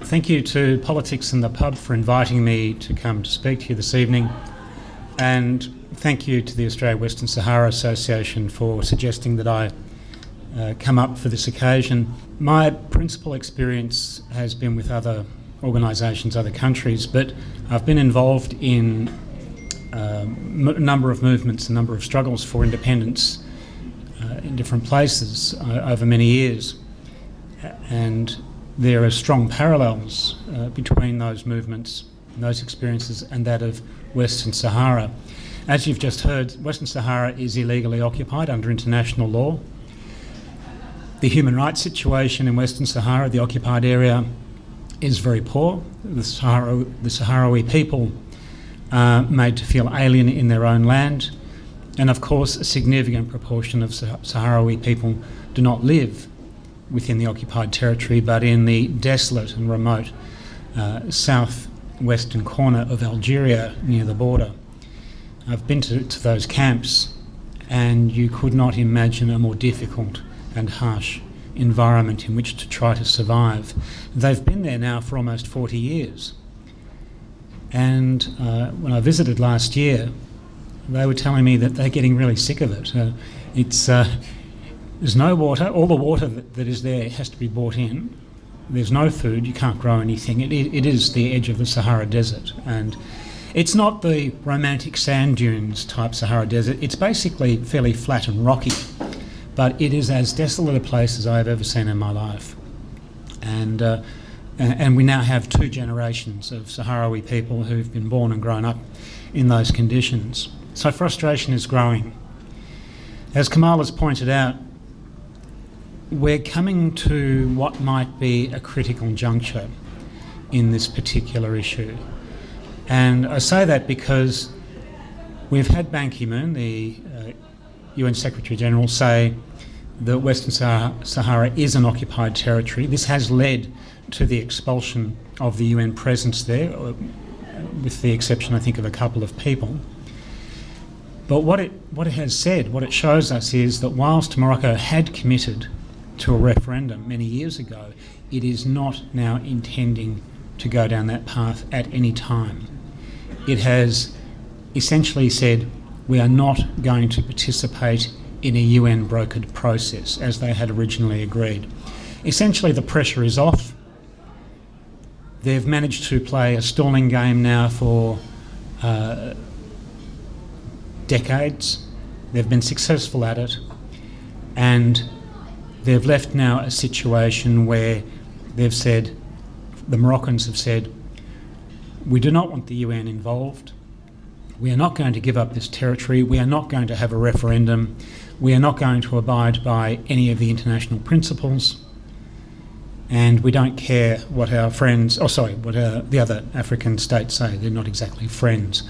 Thank you to Politics in the Pub for inviting me to come to speak to you this evening, and thank you to the Australia Western Sahara Association for suggesting that I come up for this occasion. My principal experience has been with other organisations, other countries, but I've been involved in a number of movements, a number of struggles for independence in different places over many years. And there are strong parallels between those movements and those experiences and that of Western Sahara. As you've just heard, Western Sahara is illegally occupied under international law. The human rights situation in Western Sahara, the occupied area, is very poor. The Sahrawi people are made to feel alien in their own land. And of course, a significant proportion of Sahrawi people do not live within the occupied territory, but in the desolate and remote southwestern corner of Algeria near the border. I've been to those camps, and you could not imagine a more difficult and harsh environment in which to try to survive. They've been there now for almost 40 years. And when I visited last year, they were telling me that they're getting really sick of it. There's no water. All the water that is there has to be brought in. There's no food. You can't grow anything. It is the edge of the Sahara Desert. And it's not the romantic sand dunes type Sahara Desert. It's basically fairly flat and rocky. But it is as desolate a place as I've ever seen in my life. And we now have 2 generations of Sahrawi people who've been born and grown up in those conditions. So frustration is growing. As Kamal has pointed out, we're coming to what might be a critical juncture in this particular issue. And I say that because we've had Ban Ki-moon, the UN Secretary General, say that Western Sahara is an occupied territory. This has led to the expulsion of the UN presence there, with the exception, I think, of a couple of people. But what it has said, what it shows us, is that whilst Morocco had committed to a referendum many years ago, it is not now intending to go down that path at any time. It has essentially said, we are not going to participate in a UN brokered process as they had originally agreed. Essentially, the pressure is off. They've managed to play a stalling game now for decades. They've been successful at it, and they've left now a situation where they've said, the Moroccans have said, we do not want the UN involved. We are not going to give up this territory. We are not going to have a referendum. We are not going to abide by any of the international principles. And we don't care what our friends, what the other African states say. They're not exactly friends.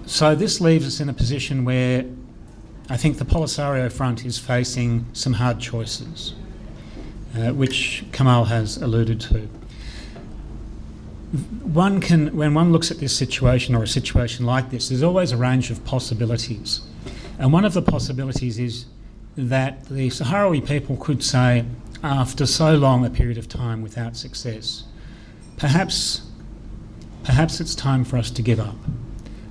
So this leaves us in a position where I think the Polisario Front is facing some hard choices, which Kamal has alluded to. When one looks at this situation or a situation like this, there's always a range of possibilities. And one of the possibilities is that the Sahrawi people could say, after so long a period of time without success, perhaps it's time for us to give up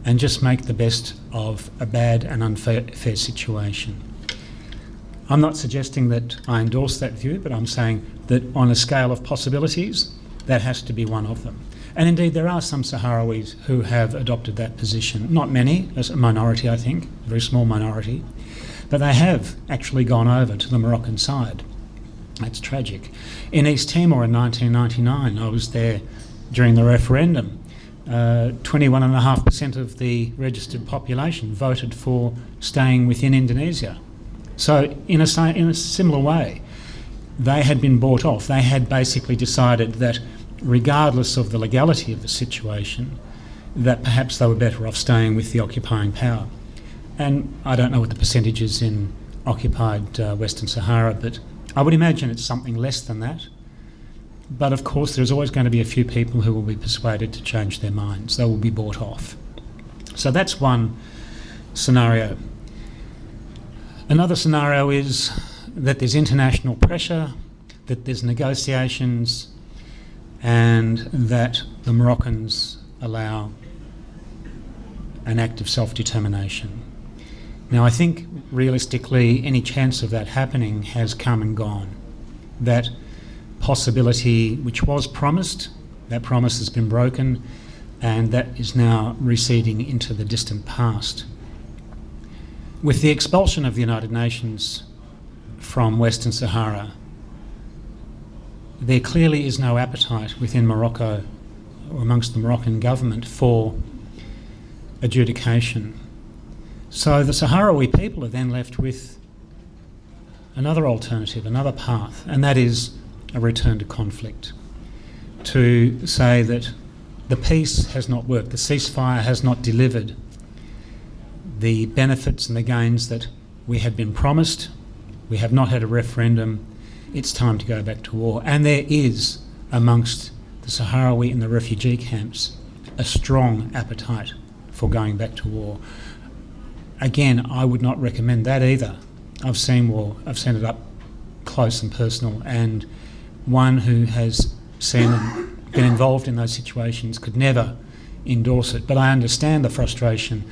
and just make the best of a bad and unfair situation. I'm not suggesting that I endorse that view, but I'm saying that on a scale of possibilities, that has to be one of them. And indeed, there are some Sahrawis who have adopted that position. Not many, as a minority, I think, a very small minority, but they have actually gone over to the Moroccan side. That's tragic. In East Timor in 1999, I was there during the referendum. 21.5% of the registered population voted for staying within Indonesia. So in a similar way, they had been bought off. They had basically decided that regardless of the legality of the situation, that perhaps they were better off staying with the occupying power. And I don't know what the percentage is in occupied Western Sahara, but I would imagine it's something less than that. But of course, there's always going to be a few people who will be persuaded to change their minds. They will be bought off. So that's one scenario. Another scenario is that there's international pressure, that there's negotiations and that the Moroccans allow an act of self-determination. Now, I think realistically any chance of that happening has come and gone. That possibility which was promised, that promise has been broken, and that is now receding into the distant past. With the expulsion of the United Nations from Western Sahara, there clearly is no appetite within Morocco or amongst the Moroccan government for adjudication. So the Sahrawi people are then left with another alternative, another path, and that is a return to conflict. To say that the peace has not worked, the ceasefire has not delivered the benefits and the gains that we had been promised, we have not had a referendum, it's time to go back to war. And there is, amongst the Sahrawi and the refugee camps, a strong appetite for going back to war. Again, I would not recommend that either. I've seen war, I've seen it up close and personal, and one who has seen and been involved in those situations could never endorse it. But I understand the frustration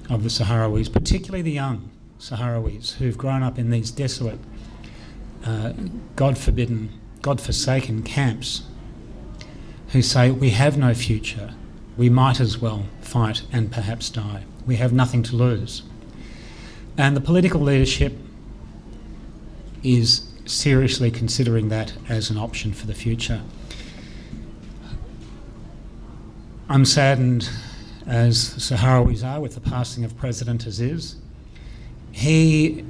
of the Sahrawis, particularly the young Sahrawis who've grown up in these desolate, God-forsaken camps, who say, we have no future, we might as well fight and perhaps die. We have nothing to lose. And the political leadership is seriously considering that as an option for the future. I'm saddened, as Sahrawis are, with the passing of President Aziz. He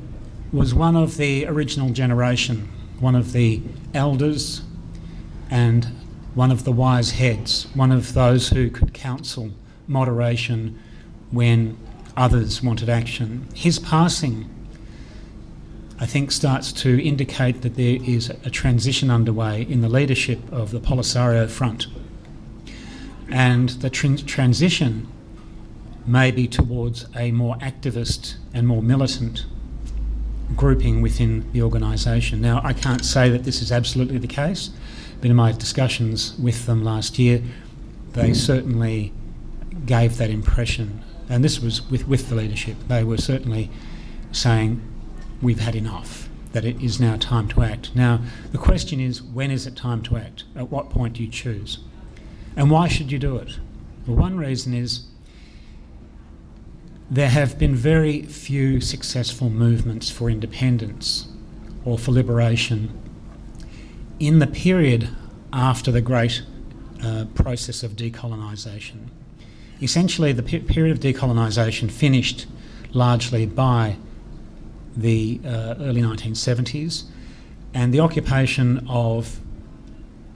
was one of the original generation, one of the elders and one of the wise heads, one of those who could counsel moderation when others wanted action. His passing, I think, starts to indicate that there is a transition underway in the leadership of the Polisario Front. And the transition may be towards a more activist and more militant grouping within the organisation. Now, I can't say that this is absolutely the case, but in my discussions with them last year, they certainly gave that impression. And this was with the leadership. They were certainly saying, we've had enough, that it is now time to act. Now, the question is, when is it time to act? At what point do you choose? And why should you do it? Well, one reason is there have been very few successful movements for independence or for liberation in the period after the great process of decolonisation. Essentially, the period of decolonisation finished largely by the early 1970s, and the occupation of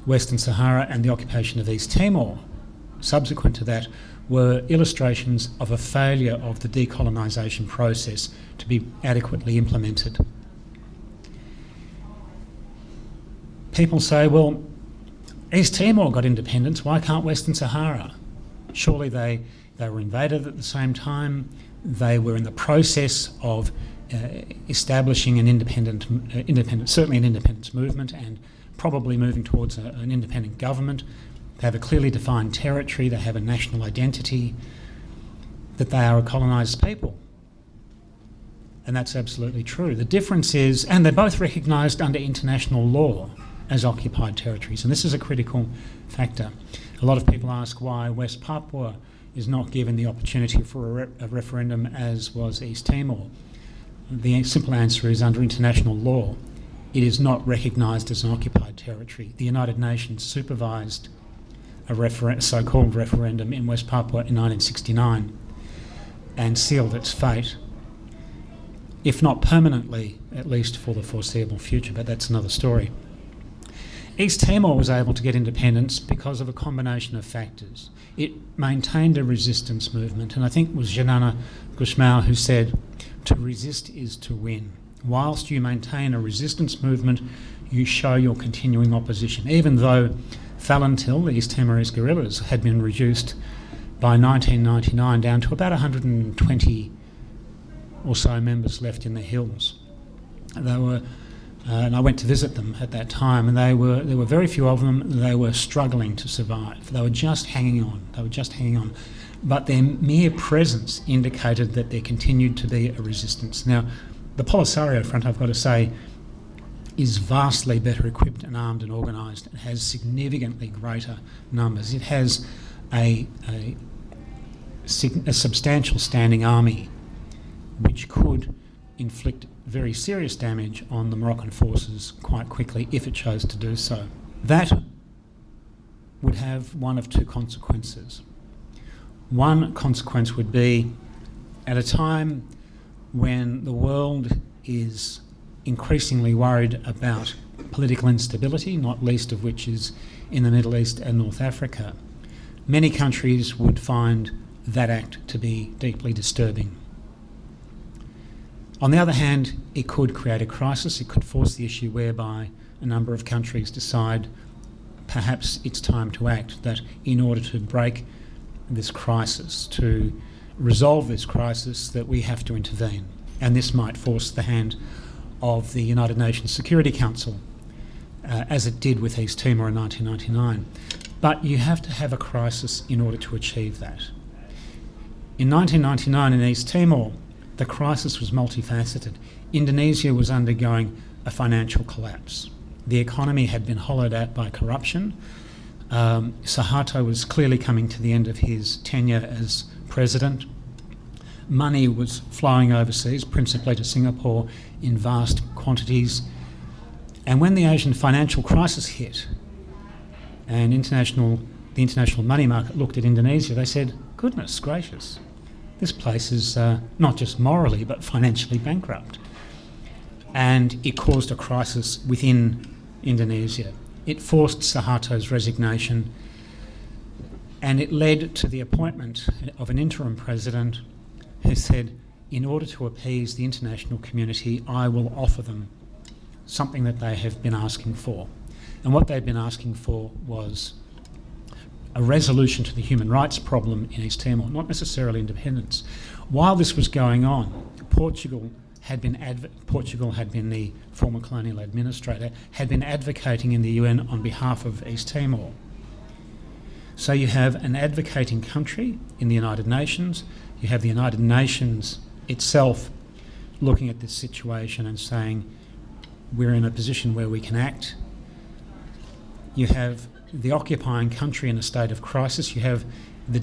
Western Sahara and the occupation of East Timor subsequent to that were illustrations of a failure of the decolonisation process to be adequately implemented. People say, well, East Timor got independence, why can't Western Sahara? Surely they were invaded at the same time, they were in the process of establishing an independent, certainly an independence movement, and probably moving towards an independent government. They have a clearly defined territory, they have a national identity, that they are a colonised people. And that's absolutely true. The difference is, and they're both recognised under international law as occupied territories, and this is a critical factor. A lot of people ask why West Papua is not given the opportunity for a referendum as was East Timor. The simple answer is, under international law, it is not recognised as an occupied territory. The United Nations supervised a so-called referendum in West Papua in 1969 and sealed its fate, if not permanently, at least for the foreseeable future, but that's another story. East Timor was able to get independence because of a combination of factors. It maintained a resistance movement, and I think it was Janana Gusmao who said, to resist is to win. Whilst you maintain a resistance movement, you show your continuing opposition, even though Falantil, the East Timorese guerrillas, had been reduced by 1999 down to about 120 or so members left in the hills. They were and I went to visit them at that time, and there were very few of them. They were struggling to survive. They were just hanging on. But their mere presence indicated that there continued to be a resistance. Now, the Polisario Front, I've got to say, is vastly better equipped and armed and organised. It has significantly greater numbers. It has a substantial standing army which could inflict very serious damage on the Moroccan forces quite quickly if it chose to do so. That would have one of two consequences. One consequence would be, at a time when the world is increasingly worried about political instability, not least of which is in the Middle East and North Africa, many countries would find that act to be deeply disturbing. On the other hand, it could create a crisis. It could force the issue whereby a number of countries decide perhaps it's time to act, that in order to break this crisis, to resolve this crisis, that we have to intervene. And this might force the hand of the United Nations Security Council, as it did with East Timor in 1999. But you have to have a crisis in order to achieve that. In 1999 in East Timor, the crisis was multifaceted. Indonesia was undergoing a financial collapse. The economy had been hollowed out by corruption. Suharto was clearly coming to the end of his tenure as president. Money was flowing overseas, principally to Singapore, in vast quantities. And when the Asian financial crisis hit and the international money market looked at Indonesia, they said, goodness gracious, this place is not just morally but financially bankrupt. And it caused a crisis within Indonesia. It forced Suharto's resignation, and it led to the appointment of an interim president who said, in order to appease the international community, I will offer them something that they have been asking for. And what they've been asking for was a resolution to the human rights problem in East Timor, not necessarily independence. While this was going on, Portugal had been the former colonial administrator, had been advocating in the UN on behalf of East Timor. So you have an advocating country in the United Nations, you have the United Nations itself looking at this situation and saying, we're in a position where we can act. You have the occupying country in a state of crisis. You have the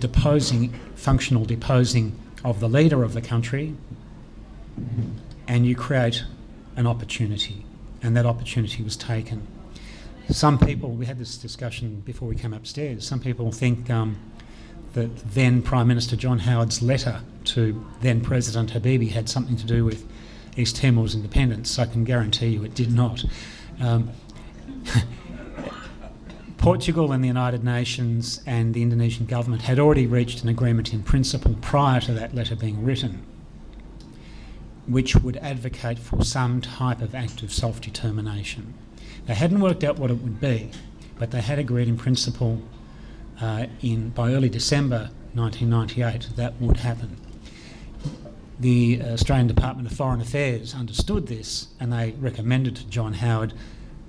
functional deposing of the leader of the country, and you create an opportunity, and that opportunity was taken. Some people, we had this discussion before we came upstairs, some people think that then Prime Minister John Howard's letter to then President Habibie had something to do with East Timor's independence. I can guarantee you it did not. Portugal and the United Nations and the Indonesian government had already reached an agreement in principle prior to that letter being written, which would advocate for some type of act of self-determination. They hadn't worked out what it would be, but they had agreed in principle by early December 1998 that would happen. The Australian Department of Foreign Affairs understood this, and they recommended to John Howard,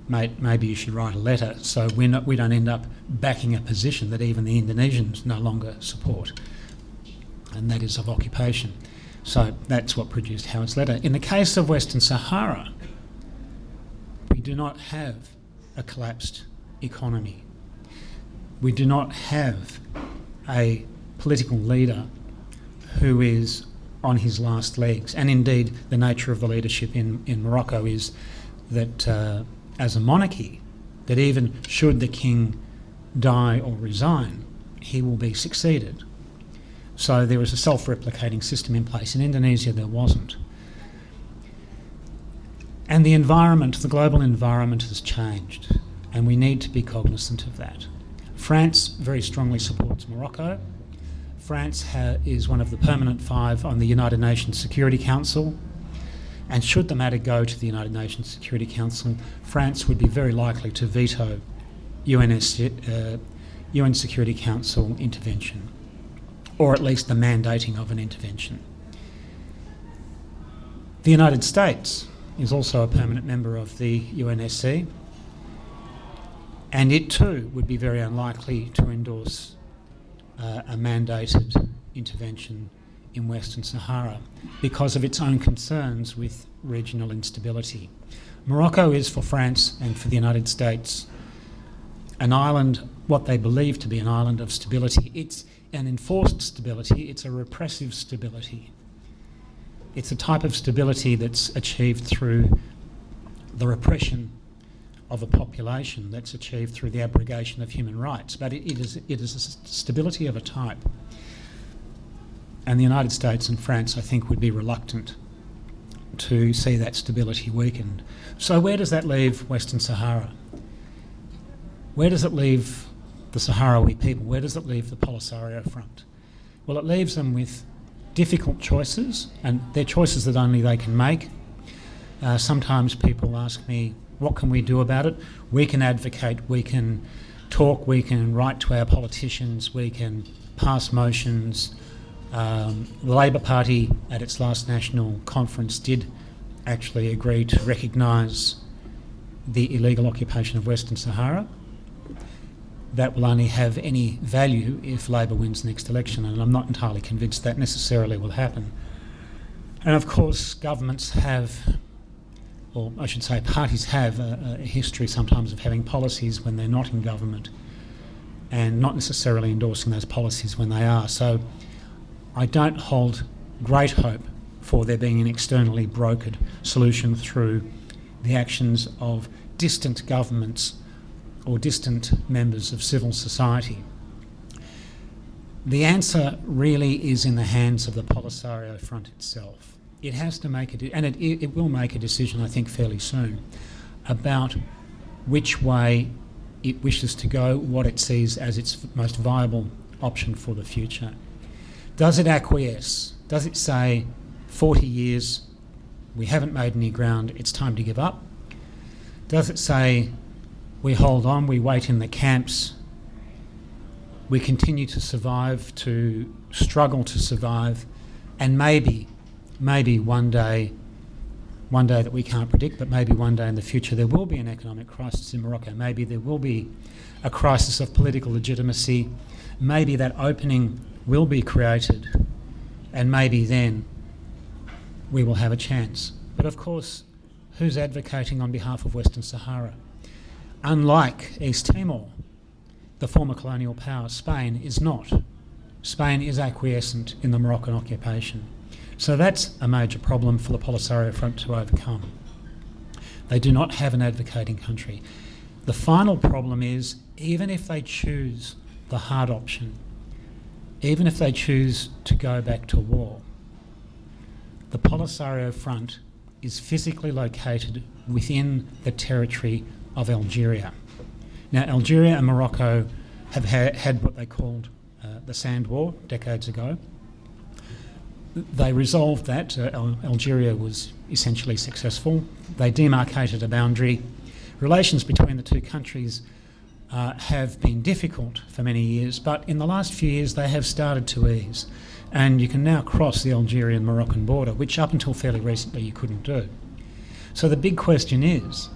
mate, maybe you should write a letter so we don't end up backing a position that even the Indonesians no longer support, and that is of occupation. So that's what produced Howard's letter. In the case of Western Sahara, we do not have a collapsed economy. We do not have a political leader who is on his last legs. And indeed, the nature of the leadership in Morocco is that as a monarchy, that even should the king die or resign, he will be succeeded. So there is a self-replicating system in place. In Indonesia, there wasn't. And the environment, the global environment has changed, and we need to be cognizant of that. France very strongly supports Morocco. France is one of the permanent five on the United Nations Security Council, and should the matter go to the United Nations Security Council, France would be very likely to veto UN Security Council intervention, or at least the mandating of an intervention. The United States is also a permanent member of the UNSC, and it too would be very unlikely to endorse a mandated intervention in Western Sahara because of its own concerns with regional instability. Morocco is, for France and for the United States, an island, what they believe to be an island of stability. It's an enforced stability, it's a repressive stability. It's a type of stability that's achieved through the repression of a population, that's achieved through the abrogation of human rights, but it is a stability of a type. And the United States and France, I think, would be reluctant to see that stability weakened. So where does that leave Western Sahara? Where does it leave the Sahrawi people? Where does it leave the Polisario Front? Well, it leaves them with difficult choices, and they're choices that only they can make. Sometimes people ask me, what can we do about it? We can advocate, we can talk, we can write to our politicians, we can pass motions. The Labor Party at its last national conference did actually agree to recognise the illegal occupation of Western Sahara. That will only have any value if Labor wins the next election, and I'm not entirely convinced that necessarily will happen. And of course, governments have, or I should say parties have, a history sometimes of having policies when they're not in government and not necessarily endorsing those policies when they are. So I don't hold great hope for there being an externally brokered solution through the actions of distant governments or distant members of civil society. The answer really is in the hands of the Polisario Front itself. It has to make and it will make a decision, I think, fairly soon about which way it wishes to go, what it sees as its most viable option for the future. Does it acquiesce? Does it say, 40 years, we haven't made any ground, it's time to give up? Does it say, we hold on, we wait in the camps, we continue to survive, to struggle to survive, and maybe one day that we can't predict, but maybe one day in the future there will be an economic crisis in Morocco, maybe there will be a crisis of political legitimacy, maybe that opening will be created, and maybe then we will have a chance. But of course, who's advocating on behalf of Western Sahara? Unlike East Timor, the former colonial power, Spain is not. Spain is acquiescent in the Moroccan occupation. So that's a major problem for the Polisario Front to overcome. They do not have an advocating country. The final problem is, even if they choose the hard option, even if they choose to go back to war, the Polisario Front is physically located within the territory of Algeria. Now, Algeria and Morocco have had what they called the Sand War decades ago. They resolved that. Algeria was essentially successful. They demarcated a boundary. Relations between the two countries have been difficult for many years, but in the last few years they have started to ease. And you can now cross the Algerian-Moroccan border, which up until fairly recently you couldn't do. So the big question is,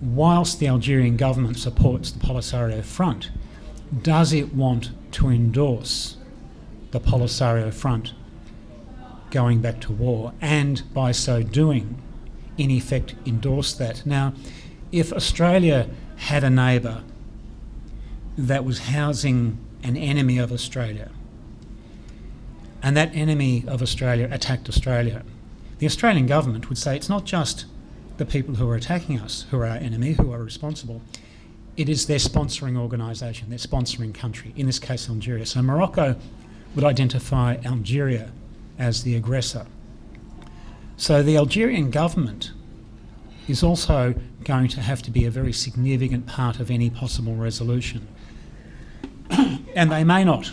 whilst the Algerian government supports the Polisario Front, does it want to endorse the Polisario Front going back to war, and by so doing, in effect, endorse that? Now, if Australia had a neighbour that was housing an enemy of Australia, and that enemy of Australia attacked Australia, the Australian government would say it's not just the people who are attacking us who are our enemy, who are responsible. It is their sponsoring organisation, their sponsoring country, in this case Algeria. So Morocco would identify Algeria as the aggressor. So the Algerian government is also going to have to be a very significant part of any possible resolution. And they may not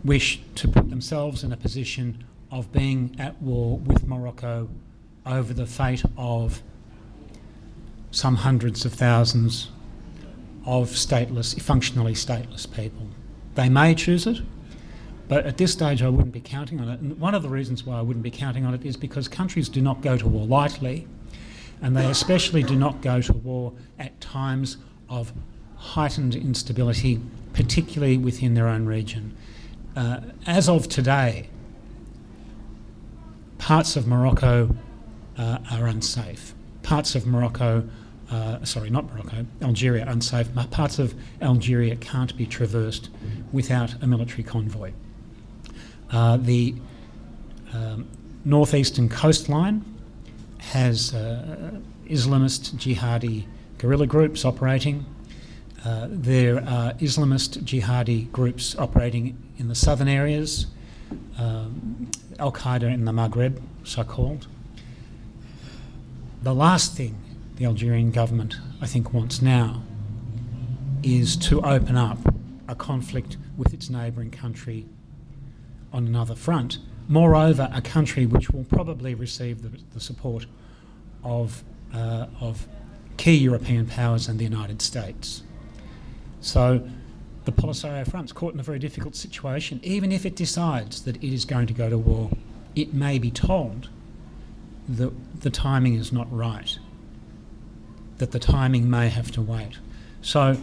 wish to put themselves in a position of being at war with Morocco over the fate of some hundreds of thousands of functionally stateless people. They may choose it, But at this stage I wouldn't be counting on it. And one of the reasons why I wouldn't be counting on it is because countries do not go to war lightly, and they especially do not go to war at times of heightened instability, particularly within their own region. As of today, parts of Morocco are unsafe. Parts of Morocco, Algeria unsafe. Parts of Algeria can't be traversed without a military convoy. The northeastern coastline has Islamist jihadi guerrilla groups operating. There are Islamist jihadi groups operating in the southern areas, Al-Qaeda in the Maghreb, so-called. The last thing the Algerian government, I think, wants now is to open up a conflict with its neighbouring country on another front. Moreover, a country which will probably receive the support of key European powers and the United States. So the Polisario Front's caught in a very difficult situation. Even if it decides that it is going to go to war, it may be told that the timing is not right, that the timing may have to wait. So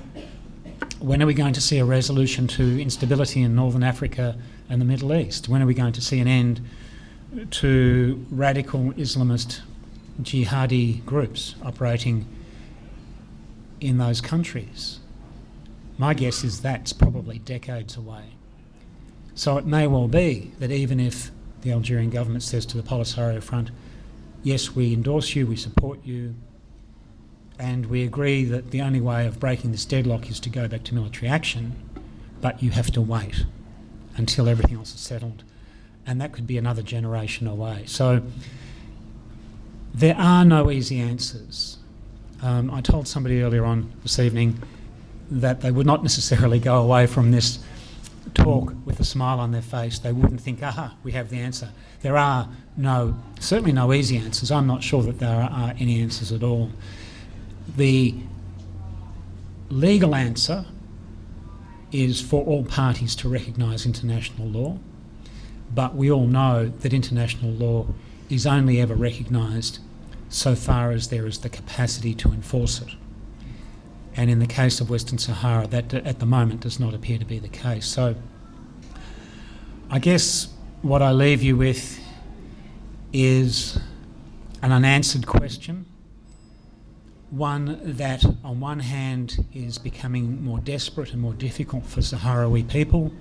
when are we going to see a resolution to instability in Northern Africa and the Middle East? When are we going to see an end to radical Islamist jihadi groups operating in those countries? My guess is that's probably decades away. So it may well be that even if the Algerian government says to the Polisario Front, yes, we endorse you, we support you, and we agree that the only way of breaking this deadlock is to go back to military action, but you have to wait until everything else is settled. And that could be another generation away. So there are no easy answers. I told somebody earlier on this evening that they would not necessarily go away from this talk with a smile on their face. They wouldn't think, aha, we have the answer. There are certainly no easy answers. I'm not sure that there are any answers at all. The legal answer is for all parties to recognise international law, but we all know that international law is only ever recognised so far as there is the capacity to enforce it. And in the case of Western Sahara, that at the moment does not appear to be the case. So I guess what I leave you with is an unanswered question, one that on one hand is becoming more desperate and more difficult for Sahrawi people,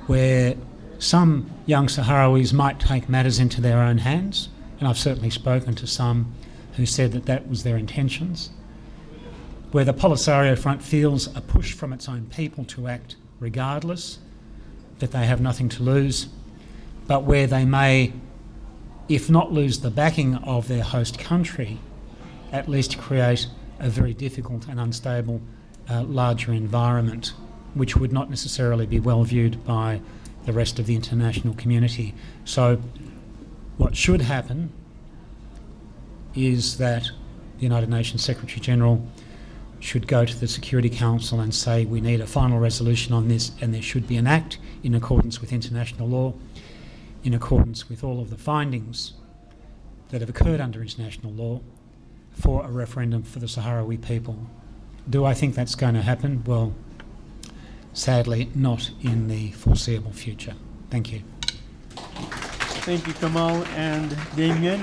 where some young Sahrawis might take matters into their own hands, and I've certainly spoken to some who said that that was their intentions, where the Polisario Front feels a push from its own people to act regardless, that they have nothing to lose, but where they may, if not lose the backing of their host country, at least create a very difficult and unstable larger environment, which would not necessarily be well viewed by the rest of the international community. So what should happen is that the United Nations Secretary-General should go to the Security Council and say we need a final resolution on this, and there should be an act in accordance with international law, in accordance with all of the findings that have occurred under international law, for a referendum for the Sahrawi people. Do I think that's going to happen? Well, sadly, not in the foreseeable future. Thank you. Thank you, Kamal and Damien.